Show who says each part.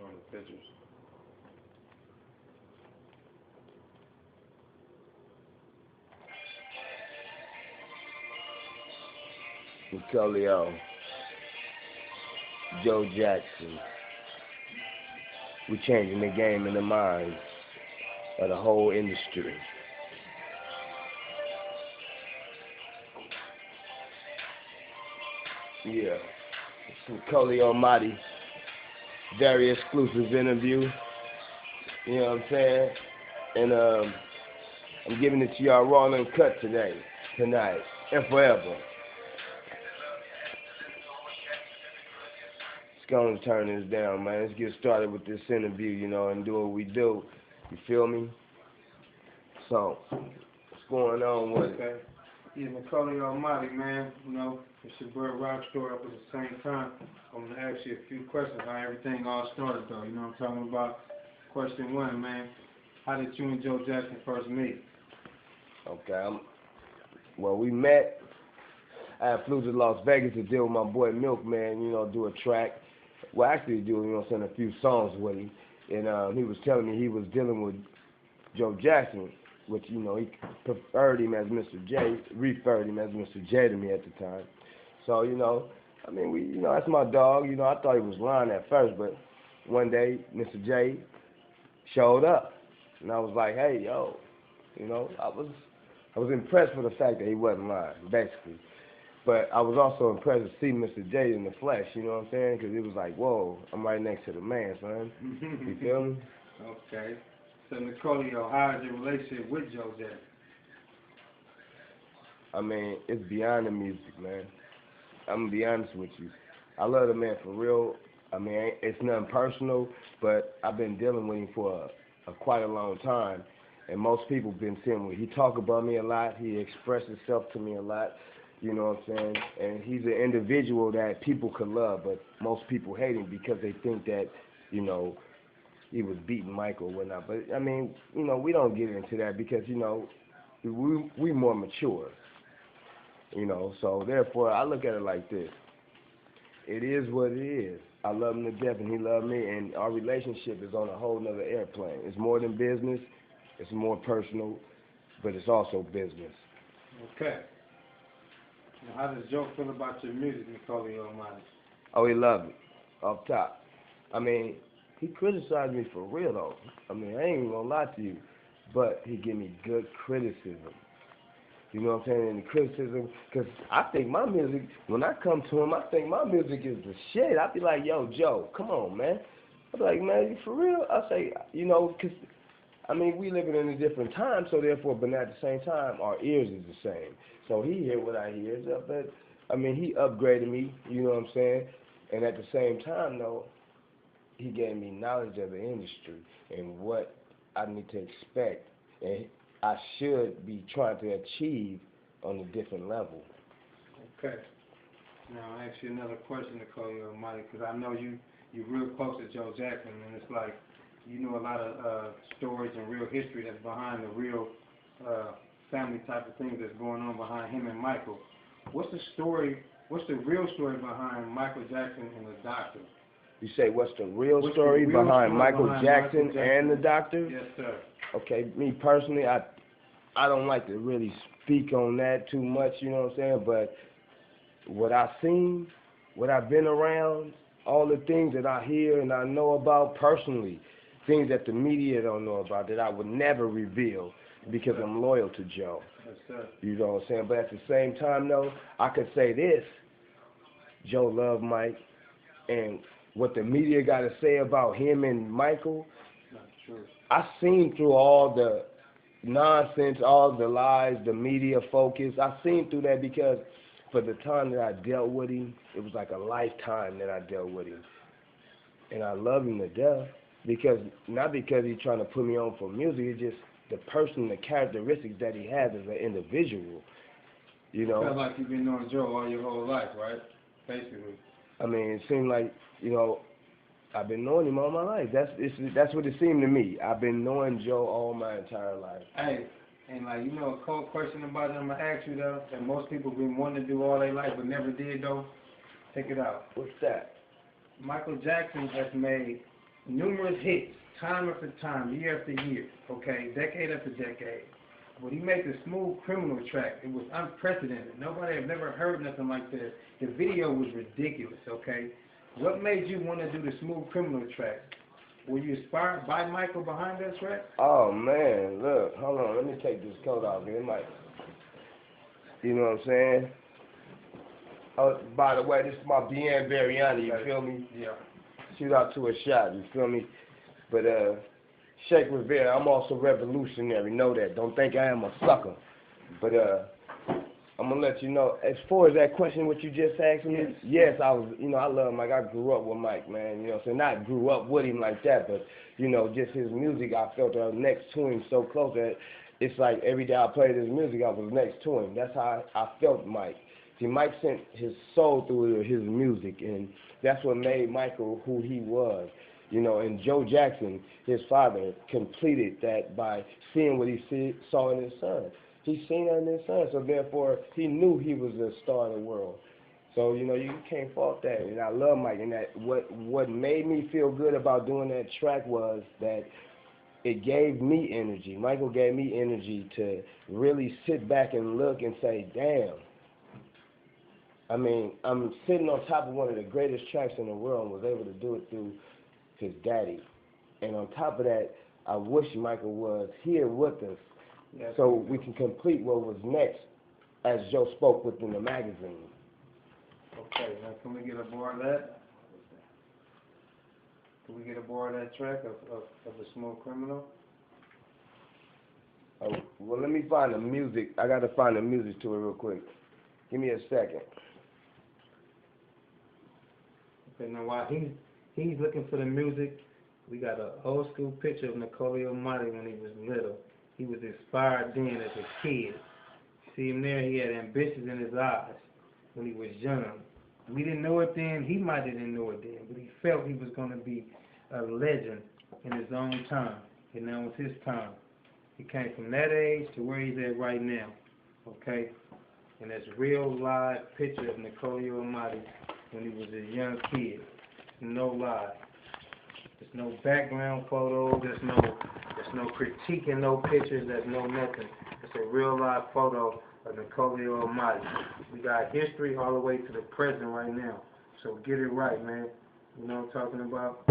Speaker 1: showing the pictures.
Speaker 2: Nicolio, Joe Jackson. We changing the game in the minds of the whole industry. Yeah. It's Nicolio Madi. Very exclusive interview. You know what I'm saying? And I'm giving it to y'all raw and uncut today, tonight, and forever. Let's go and turn this down, man. Let's get started with this interview, you know, and do what we do. You feel me? So, what's going on with it?
Speaker 1: Okay. Yeah, Nicolio Madi, man. You know, it's your boy Rock Story up at the same time. I'm going to ask you a few questions how everything all started, though. You know what I'm talking about? Question one, man. How did you and Joe Jackson first meet?
Speaker 2: Okay, well, we met. I flew to Las Vegas to deal with my boy Milkman, you know, do a track. Well, actually do, you know, send a few songs with him. And he was telling me he was dealing with Joe Jackson, which, you know, he preferred him as Mr. J, referred him as Mr. J to me at the time. So, you know, I mean, you know, that's my dog. You know, I thought he was lying at first, but one day, Mr. J showed up. And I was like, hey, yo, you know, I was impressed with the fact that he wasn't lying, basically. But I was also impressed to see Mr. J in the flesh, you know what I'm saying? Because it was like, whoa, I'm right next to the man, son. You feel me?
Speaker 1: Okay. So, Nicolio, how is your relationship with Joe Jackson?
Speaker 2: I mean, it's beyond the music, man. I'm going to be honest with you. I love the man for real. I mean, it's nothing personal, but I've been dealing with him for quite a long time. And most people been seeing me. He talk about me a lot. He expressed himself to me a lot. You know what I'm saying? And he's an individual that people could love, but most people hate him because they think that, you know, he was beating Michael or whatnot. But, I mean, you know, we don't get into that because, you know, we more mature. You know, so therefore I look at it like this. It is what it is. I love him to death and he loved me, and our relationship is on a whole nother airplane. It's more than business. It's more personal, but it's also business.
Speaker 1: Okay. Now, how does Joe feel about your music, Nicolio Madi?
Speaker 2: Oh, he loved it, off top. I mean, he criticized me for real, though. I mean, I ain't even gonna lie to you, but he give me good criticism. You know what I'm saying? And the criticism, because I think my music, when I come to him, I think my music is the shit. I be like, yo, Joe, come on, man. I be like, man, you for real? I say, you know, because, I mean, we living in a different time, so therefore, but at the same time, our ears is the same. So he hear what I hear, but, I mean, he upgraded me, you know what I'm saying? And at the same time, though, he gave me knowledge of the industry and what I need to expect. And I should be trying to achieve on a different level.
Speaker 1: Okay. Now, I'll ask you another question, Nicolio Madi, because I know you're real close to Joe Jackson, and it's like you know a lot of stories and real history that's behind the real family type of things that's going on behind him and Michael. What's the story, what's the real story behind Michael Jackson and the Doctor?
Speaker 2: You say what's the real story behind Michael Jackson and the Doctor?
Speaker 1: Yes, sir.
Speaker 2: Okay, me personally, I don't like to really speak on that too much, you know what I'm saying? But what I've seen, what I've been around, all the things that I hear and I know about personally, things that the media don't know about that I would never reveal because I'm loyal to Joe.
Speaker 1: Yes, sir.
Speaker 2: You know what I'm saying? But at the same time, though, I could say this. Joe loved Mike, and what the media got to say about him and Michael,
Speaker 1: Not true.
Speaker 2: I seen through all the nonsense, all the lies, the media focus. I seen through that because for the time that I dealt with him, it was like a lifetime that I dealt with him. And I love him to death because, not because he's trying to put me on for music, it's just the person, the characteristics that he has as an individual. You know?
Speaker 1: Felt like you've been knowing Joe all your whole life, right? Basically.
Speaker 2: I mean, it seemed like, you know, I've been knowing him all my life. That's what it seemed to me. I've been knowing Joe all my entire life.
Speaker 1: Hey, and like, you know, a cold question about it I'm going to ask you, though, that most people been wanting to do all their life but never did, though. Check it out.
Speaker 2: What's that?
Speaker 1: Michael Jackson has made numerous hits, time after time, year after year, okay, decade after decade. When he made the Smooth Criminal track, it was unprecedented. Nobody had never heard nothing like that. The video was ridiculous, okay? What made you want to do the Smooth Criminal track? Were you inspired by Michael behind that track?
Speaker 2: Oh man, look, hold on, let me take this coat off here. It might, you know what I'm saying? Oh, by the way, this is my Bien Variani, you feel me?
Speaker 1: Yeah.
Speaker 2: Shoot out to a shot, you feel me? But Sheikh Rivera, I'm also revolutionary, know that. Don't think I am a sucker. But I'm gonna let you know, as far as that question what you just asked me, yes, I was, you know, I love Mike. I grew up with Mike, man, you know what I'm saying? Not grew up with him like that, but, you know, just his music, I felt next to him so close that it's like every day I played his music, I was next to him. That's how I felt Mike. See, Mike sent his soul through his music, and that's what made Michael who he was. You know, and Joe Jackson, his father, completed that by seeing what he saw in his son. He seen that in his son, so therefore he knew he was the star of the world. So, you know, you can't fault that. And I love Mike. And that what made me feel good about doing that track was that it gave me energy. Michael gave me energy to really sit back and look and say, damn. I mean, I'm sitting on top of one of the greatest tracks in the world and was able to do it through his daddy. And on top of that, I wish Michael was here with us so we can complete what was next, as Joe spoke within the magazine.
Speaker 1: Okay, now can we get aboard that? Can we get aboard that track of the Smooth Criminal?
Speaker 2: Oh, well, let me find the music. I got to find the music to it real quick. Give me a second.
Speaker 1: Okay, now while he's looking for the music, we got an old school picture of Nicolio Amati when he was little. He was inspired then as a kid. See him there, he had ambitions in his eyes when he was young. We didn't know it then, he might have didn't know it then, but he felt he was going to be a legend in his own time, and now it's his time. He came from that age to where he's at right now, okay? And that's a real live picture of Nicolio Amati when he was a young kid. No lie. There's no background photos, there's no critiquing, no pictures, there's no nothing. It's a real live photo of Nicolio Amati. We got history all the way to the present right now. So get it right, man. You know what I'm talking about?